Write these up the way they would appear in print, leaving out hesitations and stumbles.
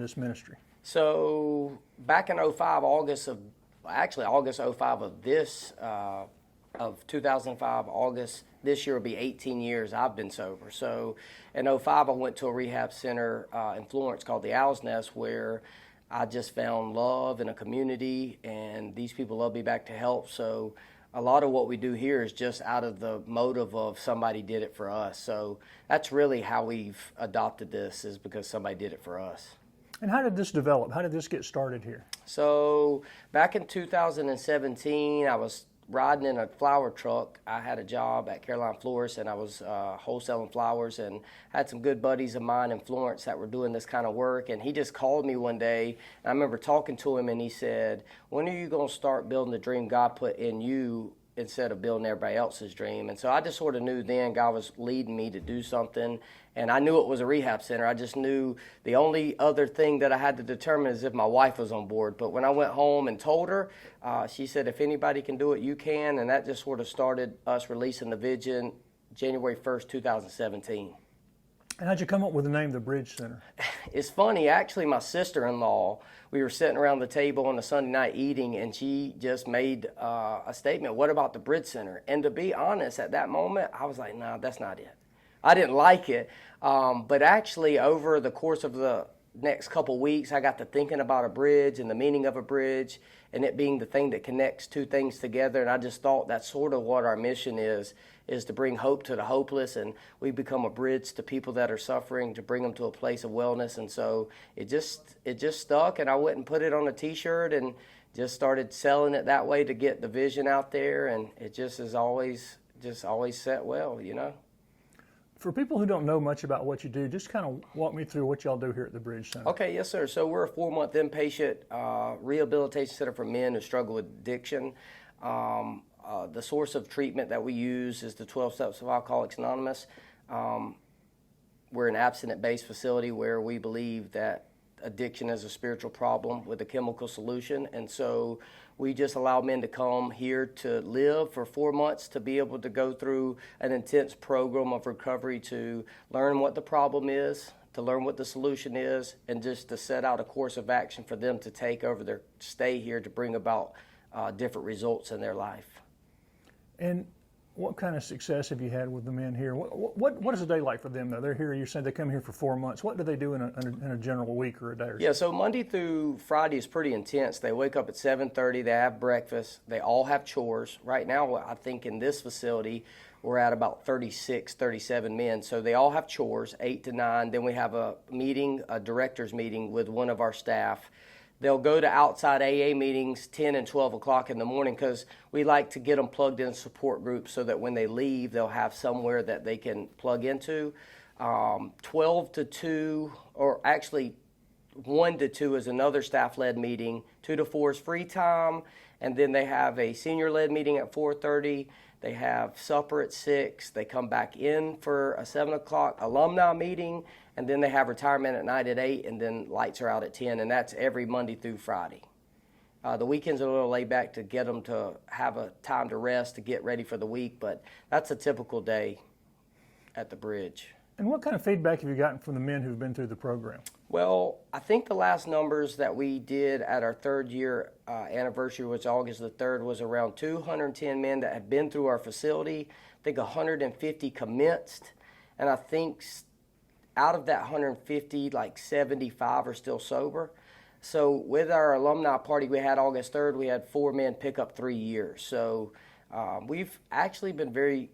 this ministry? So back in '05, August '05 of this, of 2005, August, this year will be 18 years I've been sober. So in '05, I went to a rehab center in Florence called the Owl's Nest, where I just found love in a community, and these people love me back to help. So a lot of what we do here is just out of the motive of somebody did it for us. So that's really how we've adopted this, is because somebody did it for us. And how did this develop? How did this get started here? So back in 2017, I was riding in a flower truck. I had a job at Caroline Florist, and I was wholesaling flowers, and had some good buddies of mine in Florence that were doing this kind of work. And he just called me one day, and I remember talking to him, and he said, "When are you going to start building the dream God put in you instead of building everybody else's dream?" And so I just sort of knew then God was leading me to do something, and I knew it was a rehab center. I just knew the only other thing that I had to determine is if my wife was on board. But when I went home and told her, she said, "If anybody can do it, you can." And that just sort of started us releasing the vision January 1st, 2017. And how'd you come up with the name of the Bridge Center? It's funny, actually, my sister-in-law, we were sitting around the table on a Sunday night eating, and she just made a statement, "What about the Bridge Center?" And to be honest, at that moment, I was like, "No, that's not it." I didn't like it, but actually over the course of the next couple weeks, I got to thinking about a bridge and the meaning of a bridge, and it being the thing that connects two things together. And I just thought that's sort of what our mission is to bring hope to the hopeless, and we become a bridge to people that are suffering, to bring them to a place of wellness. And so it just stuck, and I went and put it on a T-shirt and just started selling it that way to get the vision out there, and it just has always set well, you know. For people who don't know much about what you do, just kind of walk me through what y'all do here at the Bridge Center. Okay, yes, sir. So we're a 4-month inpatient rehabilitation center for men who struggle with addiction. The source of treatment that we use is the 12 Steps of Alcoholics Anonymous. We're an abstinent-based facility where we believe that addiction is a spiritual problem with a chemical solution, and so we just allow men to come here to live for 4 months, to be able to go through an intense program of recovery, to learn what the problem is, to learn what the solution is, and just to set out a course of action for them to take over their stay here to bring about different results in their life. And what kind of success have you had with the men here? What is a day like for them, though? They're here, you said they come here for 4 months. What do they do in a general week or a day or so? Yeah, so Monday through Friday is pretty intense. They wake up at 7:30, they have breakfast, they all have chores. Right now, I think in this facility, we're at about 36, 37 men. So they all have chores, 8 to 9. Then we have a meeting, a director's meeting with one of our staff. They'll go to outside AA meetings 10 and 12 o'clock in the morning, because we like to get them plugged in support groups so that when they leave, they'll have somewhere that they can plug into. 12 to 2, or actually 1 to 2 is another staff-led meeting. 2 to 4 is free time, and then they have a senior-led meeting at 4:30. They have supper at 6. They come back in for a 7 o'clock alumni meeting, and then they have retirement at night at 8, and then lights are out at 10, and that's every Monday through Friday. The weekends are a little laid back to get them to have a time to rest, to get ready for the week, but that's a typical day at the Bridge. And what kind of feedback have you gotten from the men who've been through the program? Well, I think the last numbers that we did at our 3rd year anniversary, which August the 3rd, was around 210 men that had been through our facility. I think 150 commenced, and I think out of that 150, like 75 are still sober. So with our alumni party we had August 3rd, we had 4 men pick up 3 years. So we've actually been very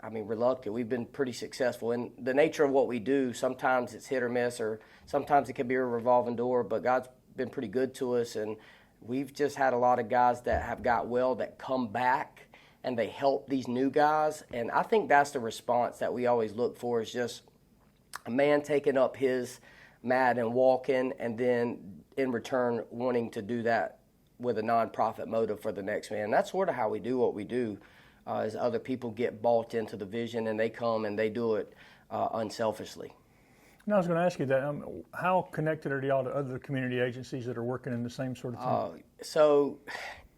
reluctant. We've been pretty successful. And the nature of what we do, sometimes it's hit or miss, or sometimes it can be a revolving door, but God's been pretty good to us. And we've just had a lot of guys that have got well that come back, and they help these new guys. And I think that's the response that we always look for, is just a man taking up his mat and walking, and then in return wanting to do that with a nonprofit motive for the next man. That's sort of how we do what we do. As other people get bought into the vision, and they come and they do it unselfishly. And I was going to ask you that, how connected are y'all to other community agencies that are working in the same sort of thing? So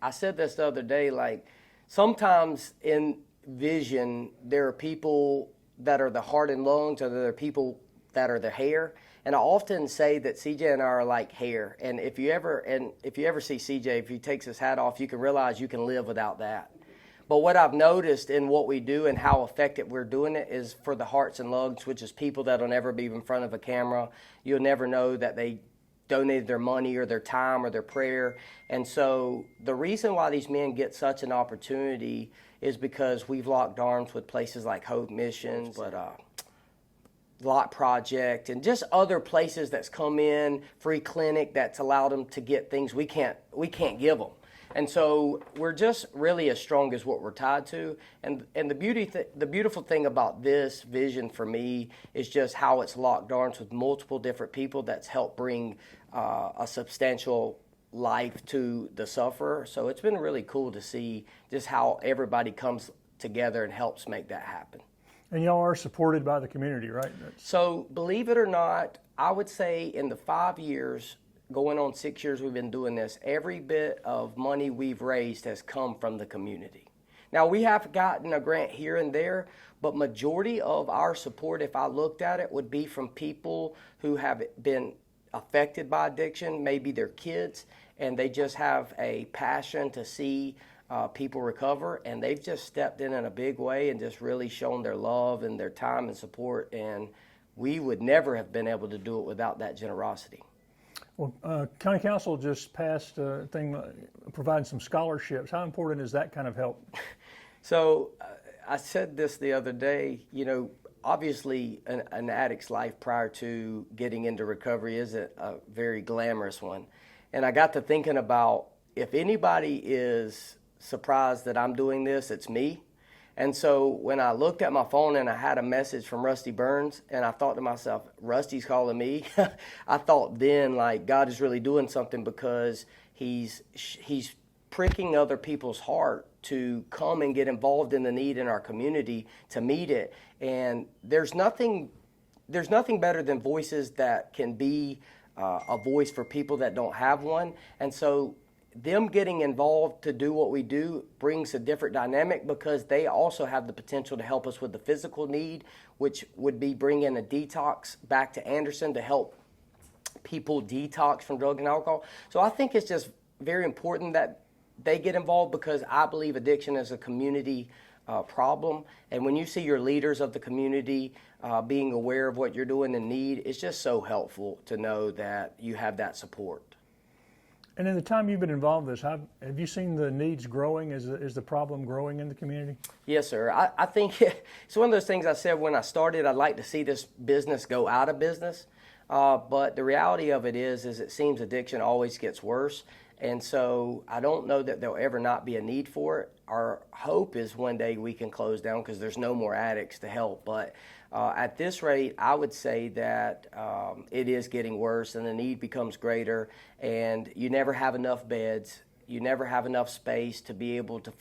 I said this the other day, like sometimes in vision there are people that are the heart and lungs, or there are people that are the hair, And I often say that CJ and I are like hair. And if you ever see CJ, if he takes his hat off, you can realize you can live without that. But what I've noticed in what we do and how effective we're doing it is for the hearts and lungs, which is people that'll never be in front of a camera. You'll never know that they donated their money or their time or their prayer. And so the reason why these men get such an opportunity is because we've locked arms with places like Hope Missions, but Lot Project, and just other places that's come in, free clinic that's allowed them to get things we can't give them. And so we're just really as strong as what we're tied to. And the beautiful thing about this vision for me is just how it's locked arms with multiple different people that's helped bring a substantial life to the sufferer. So it's been really cool to see just how everybody comes together and helps make that happen. And y'all are supported by the community, right? So believe it or not, I would say in the 5 years, going on 6 years we've been doing this, every bit of money we've raised has come from the community. Now, we have gotten a grant here and there, but majority of our support, if I looked at it, would be from people who have been affected by addiction, maybe their kids, and they just have a passion to see people recover, and they've just stepped in a big way and just really shown their love and their time and support, and we would never have been able to do it without that generosity. Well, County Council just passed a thing providing some scholarships. How important is that kind of help? So I said this the other day, obviously an addict's life prior to getting into recovery isn't a very glamorous one. And I got to thinking about if anybody is surprised that I'm doing this, it's me. And so when I looked at my phone and I had a message from Rusty Burns, and I thought to myself, Rusty's calling me, I thought then, like, God is really doing something because he's pricking other people's heart to come and get involved in the need in our community to meet it. And there's nothing better than voices that can be a voice for people that don't have one. And so them getting involved to do what we do brings a different dynamic because they also have the potential to help us with the physical need, which would be bringing a detox back to Anderson to help people detox from drug and alcohol. So I think it's just very important that they get involved because I believe addiction is a community problem. And when you see your leaders of the community being aware of what you're doing and need, it's just so helpful to know that you have that support. And in the time you've been involved in this, have you seen the needs growing? Is the problem growing in the community? Yes, sir. I think it's one of those things I said when I started, I'd like to see this business go out of business. But the reality of it is it seems addiction always gets worse. And so I don't know that there'll ever not be a need for it. Our hope is one day we can close down because there's no more addicts to help. But at this rate, I would say that it is getting worse and the need becomes greater, and you never have enough beds. You never have enough space to be able to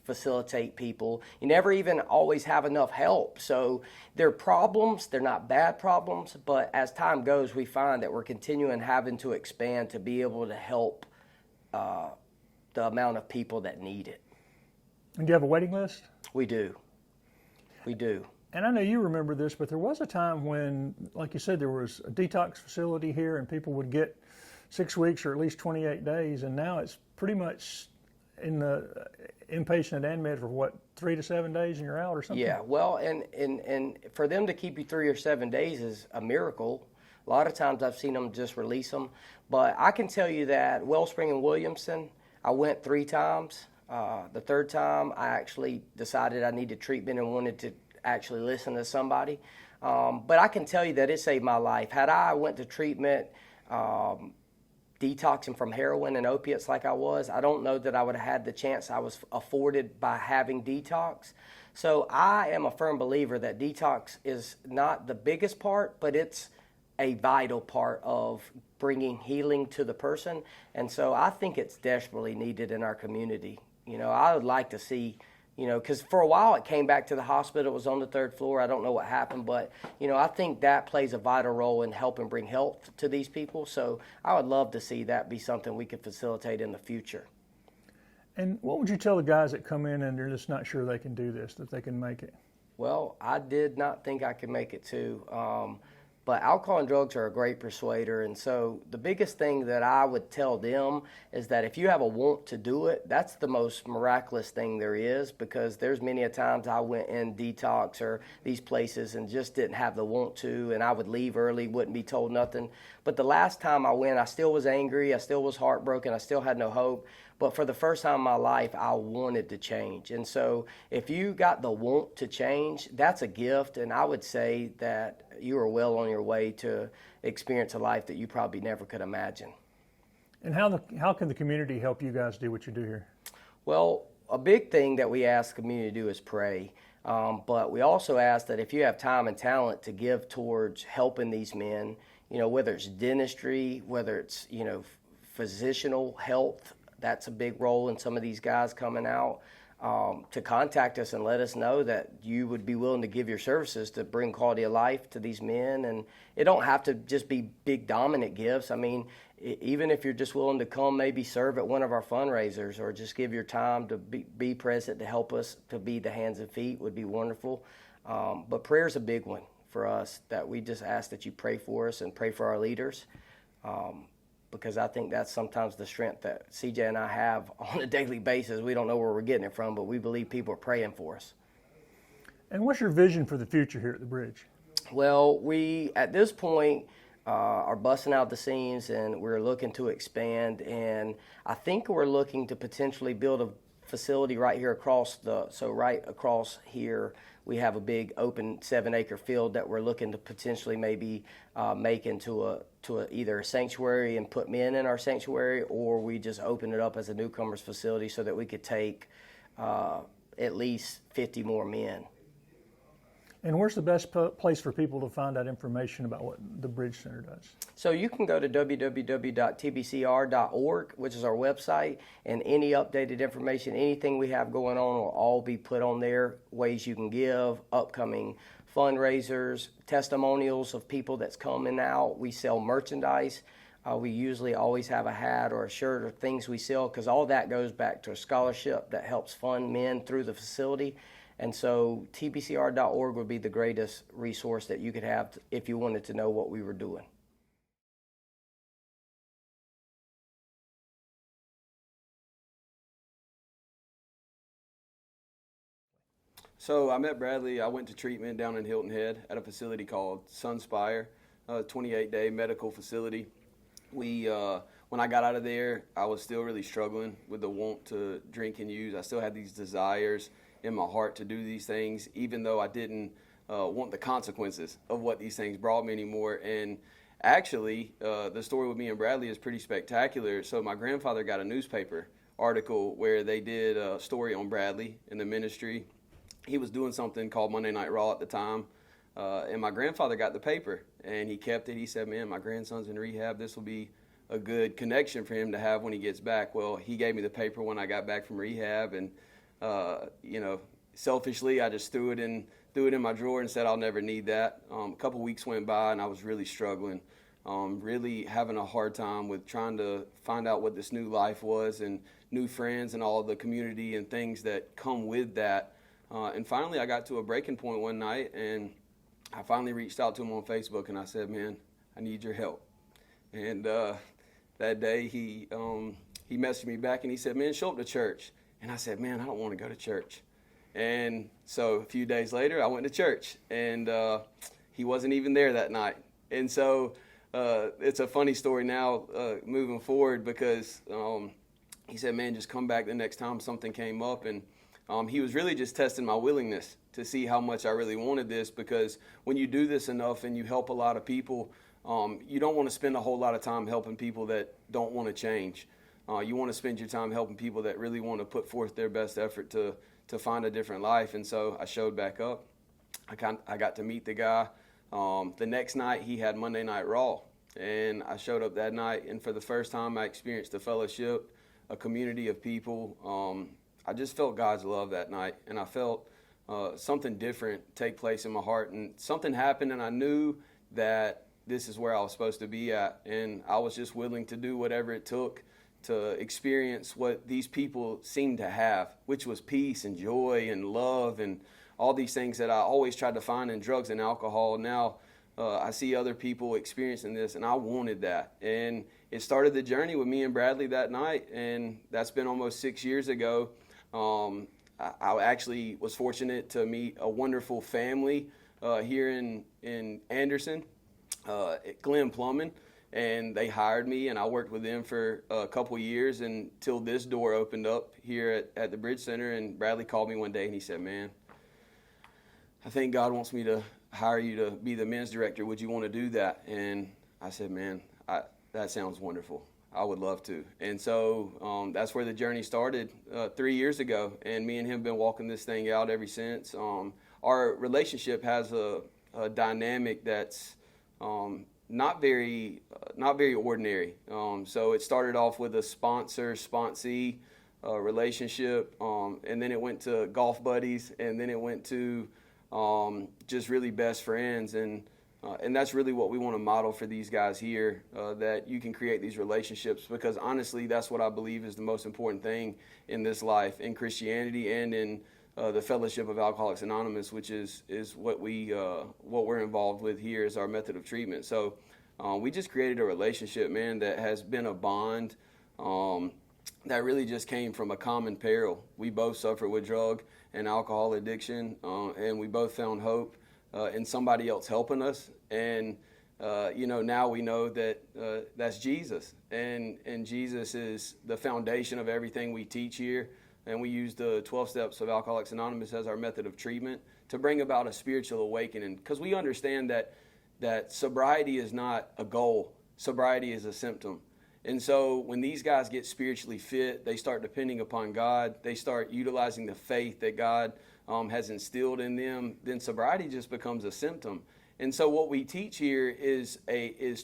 facilitate people. You never even always have enough help. So they're problems. They're not bad problems, but as time goes, we find that we're continuing having to expand to be able to help the amount of people that need it. And do you have a waiting list? We do. We do. And I know you remember this, but there was a time when, like you said, there was a detox facility here and people would get 6 weeks or at least 28 days, and now it's pretty much in the inpatient and med for 3 to 7 days and you're out or something? Yeah, well, and for them to keep you 3 or 7 days is a miracle. A lot of times I've seen them just release them. But I can tell you that Wellspring and Williamson, I went 3 times. The third time, I actually decided I needed treatment and wanted to actually listen to somebody. But I can tell you that it saved my life. Had I went to treatment detoxing from heroin and opiates like I was, I don't know that I would have had the chance I was afforded by having detox. So I am a firm believer that detox is not the biggest part, but it's a vital part of bringing healing to the person. And so I think it's desperately needed in our community. I would like to see, because for a while it came back to the hospital. It was on the 3rd floor. I don't know what happened, but, I think that plays a vital role in helping bring health to these people. So I would love to see that be something we could facilitate in the future. And what would you tell the guys that come in and they're just not sure they can do this, that they can make it? Well, I did not think I could make it too. But alcohol and drugs are a great persuader. And so the biggest thing that I would tell them is that if you have a want to do it, that's the most miraculous thing there is, because there's many a times I went in detox or these places and just didn't have the want to, and I would leave early, wouldn't be told nothing. But the last time I went, I still was angry, I still was heartbroken, I still had no hope. But for the first time in my life, I wanted to change. And so if you got the want to change, that's a gift. And I would say that you are well on your way to experience a life that you probably never could imagine. And how can the community help you guys do what you do here? Well, a big thing that we ask the community to do is pray. But we also ask that if you have time and talent to give towards helping these men, whether it's dentistry, whether it's, physicianal health, that's a big role in some of these guys coming out, to contact us and let us know that you would be willing to give your services to bring quality of life to these men. And it don't have to just be big dominant gifts. I mean, even if you're just willing to come maybe serve at one of our fundraisers or just give your time to be present to help us to be the hands and feet would be wonderful. But prayer is a big one for us, that we just ask that you pray for us and pray for our leaders. Because I think that's sometimes the strength that CJ and I have on a daily basis. We don't know where we're getting it from, but we believe people are praying for us. And what's your vision for the future here at the Bridge? Well, we, at this point, are busting out the seams, and we're looking to expand. And I think we're looking to potentially build a facility right here right across here, we have a big open 7-acre field that we're looking to potentially maybe make into either a sanctuary and put men in our sanctuary, or we just open it up as a newcomers facility so that we could take at least 50 more men. And where's the best place for people to find out information about what the Bridge Center does? So you can go to www.tbcr.org, which is our website, and any updated information, anything we have going on will all be put on there. Ways you can give, upcoming fundraisers, testimonials of people that's coming out. We sell merchandise. We usually always have a hat or a shirt or things we sell, because all that goes back to a scholarship that helps fund men through the facility. And so tbcr.org would be the greatest resource that you could have if you wanted to know what we were doing. So I met Bradley. I went to treatment down in Hilton Head at a facility called Sunspire, a 28-day medical facility. When I got out of there, I was still really struggling with the want to drink and use. I still had these desires in my heart to do these things, even though I didn't want the consequences of what these things brought me anymore. And actually, the story with me and Bradley is pretty spectacular. So my grandfather got a newspaper article where they did a story on Bradley in the ministry. He was doing something called Monday Night Raw at the time, and my grandfather got the paper, and he kept it. He said, man, my grandson's in rehab. This will be a good connection for him to have when he gets back. Well, he gave me the paper when I got back from rehab, and selfishly, I just threw it in my drawer and said I'll never need that. A couple weeks went by, and I was really struggling, really having a hard time with trying to find out what this new life was and new friends and all the community and things that come with that. And finally, I got to a breaking point one night, and I finally reached out to him on Facebook, and I said, man, I need your help. And that day, he messaged me back, and he said, man, show up to church. And I said, man, I don't want to go to church. And so a few days later, I went to church, and he wasn't even there that night. And so it's a funny story now moving forward, because he said, man, just come back the next time something came up. And he was really just testing my willingness to see how much I really wanted this, because when you do this enough and you help a lot of people, you don't want to spend a whole lot of time helping people that don't want to change. You want to spend your time helping people that really want to put forth their best effort to find a different life. And so I showed back up. I got to meet the guy. The next night he had Monday Night Raw, and I showed up that night, and for the first time I experienced a fellowship, a community of people. I just felt God's love that night, and I felt something different take place in my heart, and something happened, and I knew that this is where I was supposed to be at, and I was just willing to do whatever it took to experience what these people seemed to have, which was peace and joy and love and all these things that I always tried to find in drugs and alcohol. Now I see other people experiencing this, and I wanted that. And it started the journey with me and Bradley that night, and that's been almost 6 years ago. I actually was fortunate to meet a wonderful family here in Anderson, Glenn Plumbing, and they hired me, and I worked with them for a couple years until this door opened up here at the Bridge Center. And Bradley called me one day, and he said, "Man, I think God wants me to hire you to be the men's director. Would you want to do that?" And I said, "Man, that sounds wonderful. I would love to." And so that's where the journey started 3 years ago, and me and him have been walking this thing out ever since. Our relationship has a dynamic that's not very ordinary. So it started off with a sponsee relationship, and then it went to golf buddies, and then it went to just really best friends, and that's really what we want to model for these guys here, that you can create these relationships, because honestly, that's what I believe is the most important thing in this life, in Christianity and in the Fellowship of Alcoholics Anonymous, which is what we're involved with here as our method of treatment. So we just created a relationship, man, that has been a bond that really just came from a common peril. We both suffer with drug and alcohol addiction, and we both found hope in somebody else helping us. And now we know that that's Jesus, and Jesus is the foundation of everything we teach here. And we use the 12 steps of Alcoholics Anonymous as our method of treatment to bring about a spiritual awakening, because we understand that sobriety is not a goal. Sobriety is a symptom. And so when these guys get spiritually fit, they start depending upon God, they start utilizing the faith that God has instilled in them, then sobriety just becomes a symptom. And so what we teach here is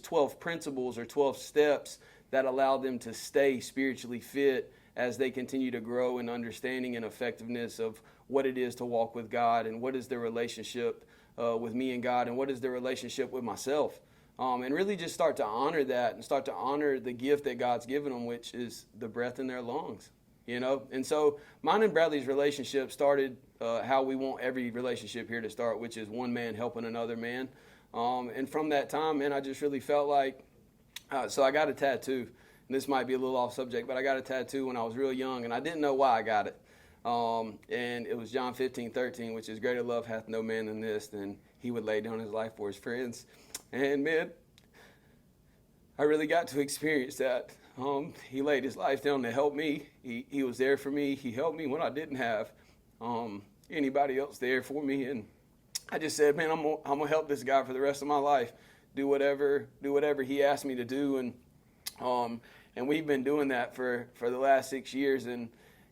12 principles or 12 steps that allow them to stay spiritually fit as they continue to grow in understanding and effectiveness of what it is to walk with God, and what is their relationship with me and God, and what is their relationship with myself. And really just start to honor that, and start to honor the gift that God's given them, which is the breath in their lungs, And so mine and Bradley's relationship started how we want every relationship here to start, which is one man helping another man. And from that time, man, I just really felt like, so I got a tattoo. And this might be a little off subject, but I got a tattoo when I was real young, and I didn't know why I got it. And it was John 15:13, which is, "Greater love hath no man than this, than he would lay down his life for his friends." And man, I really got to experience that. He laid his life down to help me. He was there for me. He helped me when I didn't have anybody else there for me. And I just said, man, I'm gonna help this guy for the rest of my life. Do whatever he asked me to do. And we've been doing that for the last 6 years, and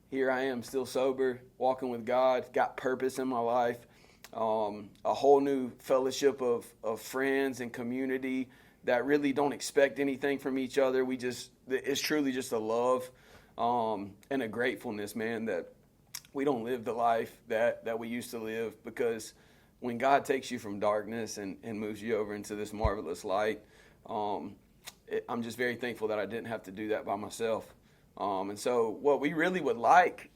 here I am still sober, walking with God, got purpose in my life, a whole new fellowship of friends and community that really don't expect anything from each other. It's truly just a love and a gratefulness, man, that we don't live the life that we used to live, because when God takes you from darkness and moves you over into this marvelous light, I'm just very thankful that I didn't have to do that by myself. And so what we really would like,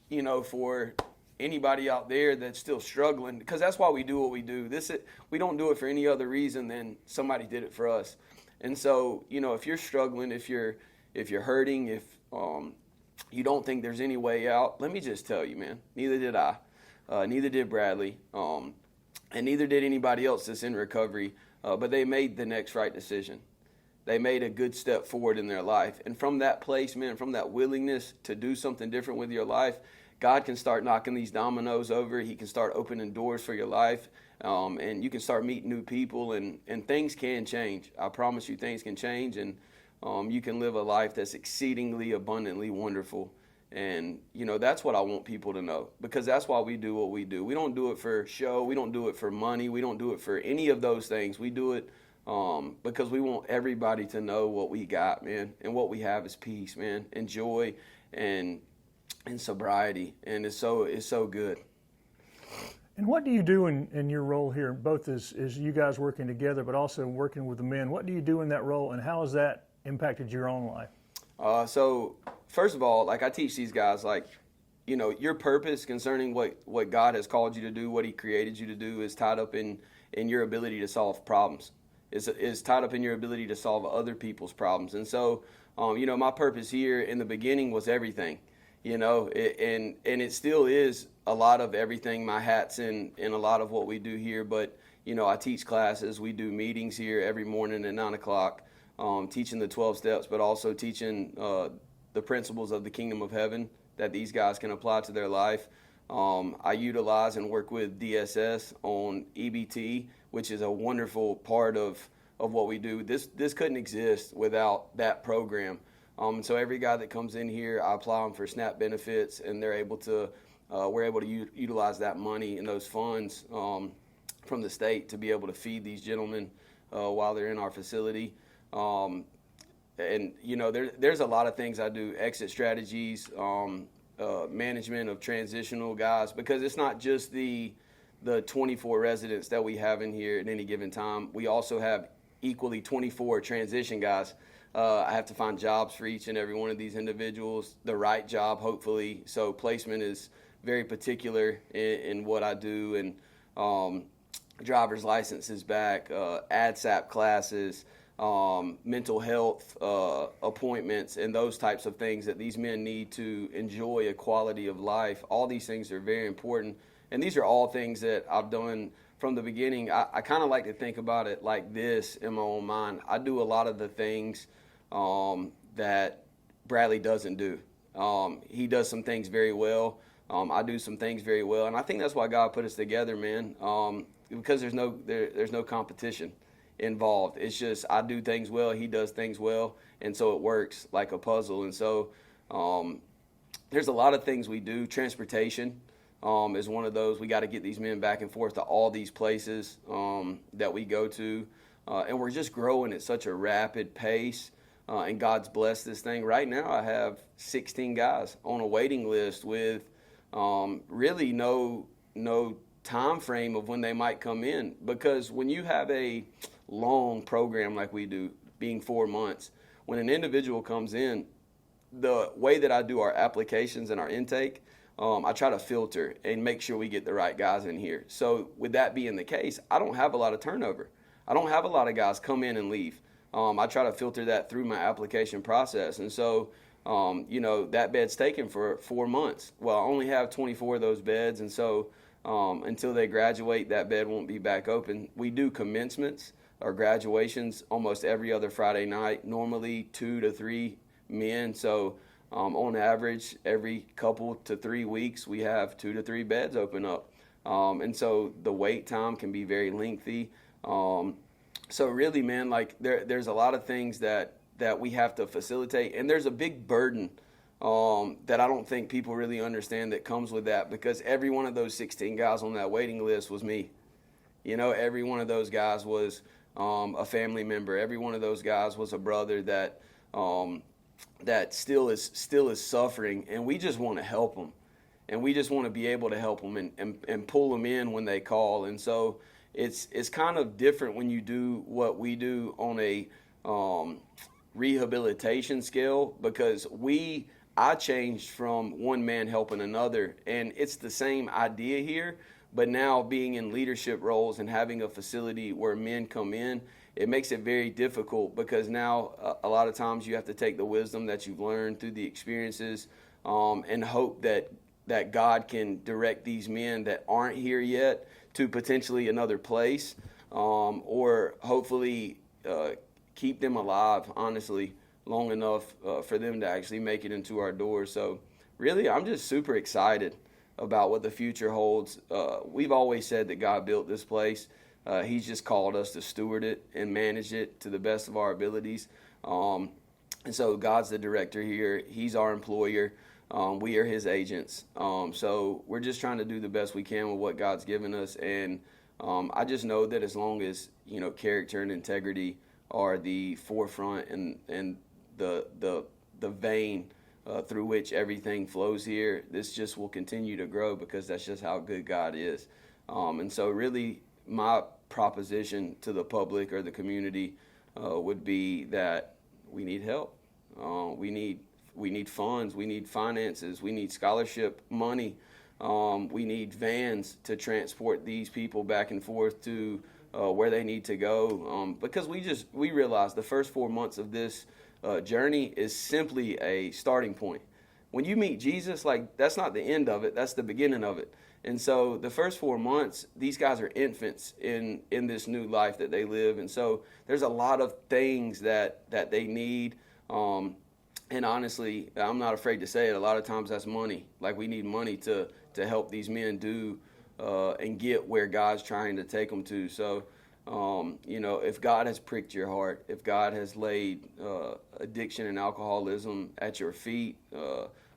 for anybody out there that's still struggling, because that's why we do what we do. We don't do it for any other reason than somebody did it for us. And so, if you're struggling, if you're hurting, if you don't think there's any way out, let me just tell you, man, neither did I, neither did Bradley, and neither did anybody else that's in recovery, but they made the next right decision. They made a good step forward in their life. And from that place, man, from that willingness to do something different with your life, God can start knocking these dominoes over. He can start opening doors for your life. And you can start meeting new people, and things can change. I promise you, things can change, and you can live a life that's exceedingly abundantly wonderful. And, that's what I want people to know, because that's why we do what we do. We don't do it for show. We don't do it for money. We don't do it for any of those things. We do it because we want everybody to know what we got, man. And what we have is peace, man, and joy and sobriety. And it's so good. And what do you do in your role here, both as you guys working together, but also working with the men? What do you do in that role, and how has that impacted your own life? So first of all, I teach these guys, your purpose concerning what God has called you to do, what he created you to do, is tied up in your ability to solve problems. is tied up in your ability to solve other people's problems. And so, my purpose here in the beginning was everything, and it still is a lot of everything. My hat's in a lot of what we do here, but, I teach classes. We do meetings here every morning at 9 o'clock, teaching the 12 steps, but also teaching the principles of the kingdom of heaven that these guys can apply to their life. I utilize and work with DSS on EBT, which is a wonderful part of what we do. This couldn't exist without that program. So every guy that comes in here, I apply them for SNAP benefits, and we're able to utilize that money and those funds from the state to be able to feed these gentlemen while they're in our facility. And there's a lot of things I do: exit strategies, management of transitional guys, because it's not just the 24 residents that we have in here at any given time. We also have equally 24 transition guys. I have to find jobs for each and every one of these individuals, the right job, hopefully. So placement is very particular in what I do, and driver's licenses back, ADSAP classes, mental health appointments, and those types of things that these men need to enjoy a quality of life. All these things are very important, and these are all things that I've done from the beginning. I kind of like to think about it like this in my own mind. I do a lot of the things that Bradley doesn't do. He does some things very well. I do some things very well, and I think that's why God put us together, man. Because there's no competition involved. It's just I do things well, he does things well, and so it works like a puzzle. And so there's a lot of things we do. Transportation is one of those. We got to get these men back and forth to all these places that we go to, and we're just growing at such a rapid pace. And God's blessed this thing. Right now I have 16 guys on a waiting list with really no time frame of when they might come in, because when you have a long program like we do, being 4 months, when an individual comes in, the way that I do our applications and our intake, I try to filter and make sure we get the right guys in here. So with that being the case, I don't have a lot of turnover. I don't have a lot of guys come in and leave. I try to filter that through my application process. And so, that bed's taken for 4 months. Well, I only have 24 of those beds. And so until they graduate, that bed won't be back open. We do commencements or graduations almost every other Friday night, normally 2 to 3 men. So on average, every couple to 3 weeks, we have 2 to 3 beds open up. And so the wait time can be very lengthy. So really, man, like there's a lot of things that we have to facilitate, and there's a big burden that I don't think people really understand that comes with that, because every one of those 16 guys on that waiting list was me. Every one of those guys was a family member. Every one of those guys was a brother that still is suffering, and we just want to help them, and we just want to be able to help them and pull them in when they call. And so it's kind of different when you do what we do on a rehabilitation scale, because I changed from one man helping another, and it's the same idea here, but now being in leadership roles and having a facility where men come in, it makes it very difficult, because now a lot of times you have to take the wisdom that you've learned through the experiences and hope that God can direct these men that aren't here yet to potentially another place, or hopefully keep them alive, honestly, long enough for them to actually make it into our doors. So really, I'm just super excited about what the future holds. We've always said that God built this place. He's just called us to steward it and manage it to the best of our abilities. And so God's the director here. He's our employer. We are his agents. So we're just trying to do the best we can with what God's given us. And I just know that as long as, character and integrity are the forefront and the vein through which everything flows here, this just will continue to grow, because that's just how good God is. And so really my proposition to the public or the community would be that we need help. We need funds, we need finances, we need scholarship money, we need vans to transport these people back and forth to where they need to go, because we realize the first 4 months of this journey is simply a starting point. When you meet Jesus, like, that's not the end of it, that's the beginning of it. And so the first 4 months, these guys are infants in this new life that they live. And so there's a lot of things that they need. And honestly, I'm not afraid to say it, a lot of times that's money. Like, we need money to help these men do and get where God's trying to take them to. So, if God has pricked your heart, if God has laid addiction and alcoholism at your feet,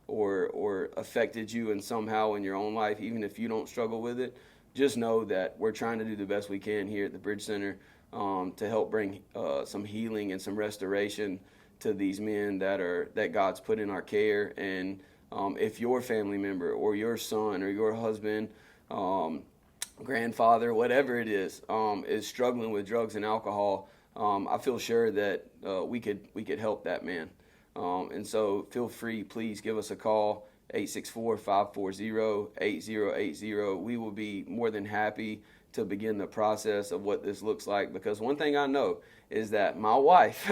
or affected you in somehow in your own life, even if you don't struggle with it, just know that we're trying to do the best we can here at the Bridge Center to help bring some healing and some restoration to these men that God's put in our care. And if your family member or your son or your husband, grandfather, whatever it is struggling with drugs and alcohol, I feel sure that we could help that man. And so feel free, please give us a call, 864-540-8080. We will be more than happy to begin the process of what this looks like, because one thing I know is that my wife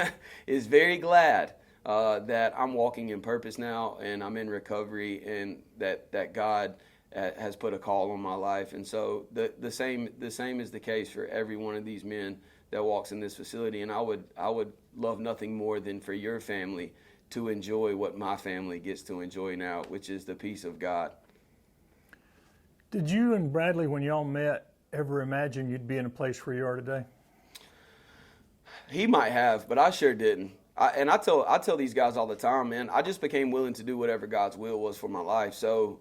is very glad that I'm walking in purpose now and I'm in recovery, and that God has put a call on my life. And so the same is the case for every one of these men that walks in this facility. And I would love nothing more than for your family to enjoy what my family gets to enjoy now, which is the peace of God. Did you and Bradley, when y'all met, ever imagine you'd be in a place where you are today? He might have, but I sure didn't. I tell these guys all the time, man, I just became willing to do whatever God's will was for my life. So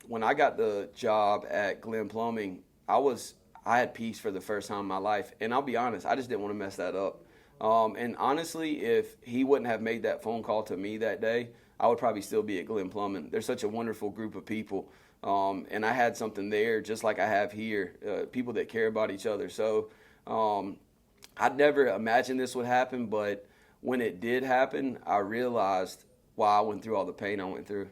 when I got the job at Glen Plumbing, I had peace for the first time in my life. And I'll be honest, I just didn't want to mess that up. And honestly, if he wouldn't have made that phone call to me that day, I would probably still be at Glen Plumbing. They're such a wonderful group of people. And I had something there just like I have here, people that care about each other. So I'd never imagined this would happen, but when it did happen, I realized why I went through all the pain I went through.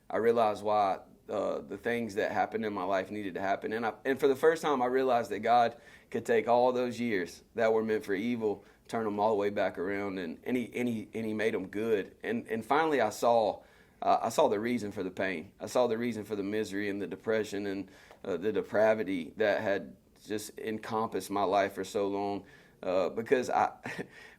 I realized why the things that happened in my life needed to happen. And for the first time, I realized that God could take all those years that were meant for evil, turn them all the way back around, and he made them good. And finally, I saw the reason for the pain. I saw the reason for the misery and the depression and the depravity that had just encompassed my life for so long. Because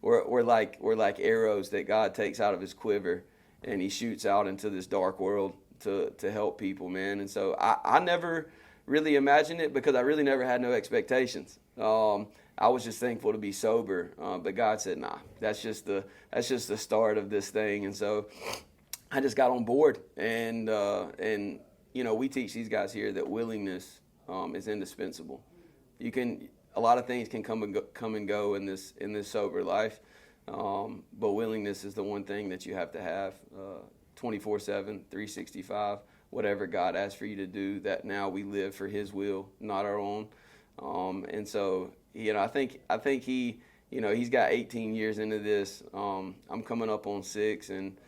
we're like arrows that God takes out of his quiver, and he shoots out into this dark world to help people, man. And so I never really imagined it, because I really never had no expectations. I was just thankful to be sober, but God said, nah, that's just the start of this thing. And so I just got on board, and we teach these guys here that willingness is indispensable. A lot of things can come and go in this sober life, but willingness is the one thing that you have to have 24/7, 365, whatever God asks for you to do. That now we live for His will, not our own. And so, I think he, he's got 18 years into this. I'm coming up on 6, and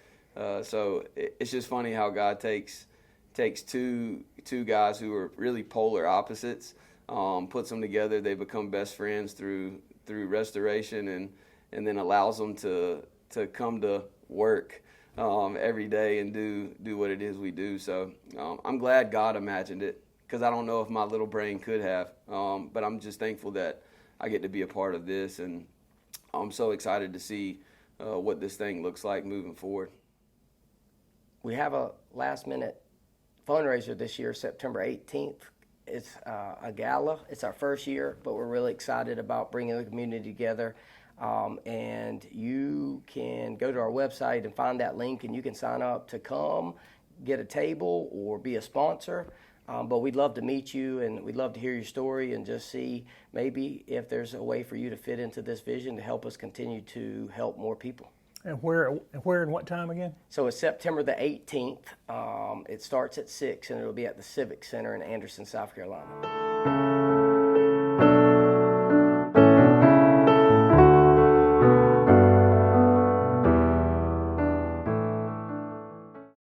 so it's just funny how God takes two guys who are really polar opposites. Puts them together, they become best friends through restoration, and then allows them to come to work every day and do what it is we do. So I'm glad God imagined it, because I don't know if my little brain could have, but I'm just thankful that I get to be a part of this, and I'm so excited to see what this thing looks like moving forward. We have a last-minute fundraiser this year, September 18th. It's a gala. It's our first year, but we're really excited about bringing the community together. And you can go to our website and find that link, and you can sign up to come, get a table, or be a sponsor. But we'd love to meet you, and we'd love to hear your story and just see maybe if there's a way for you to fit into this vision to help us continue to help more people. And where and what time again? So it's September the 18th. It starts at 6, and it'll be at the Civic Center in Anderson, South Carolina.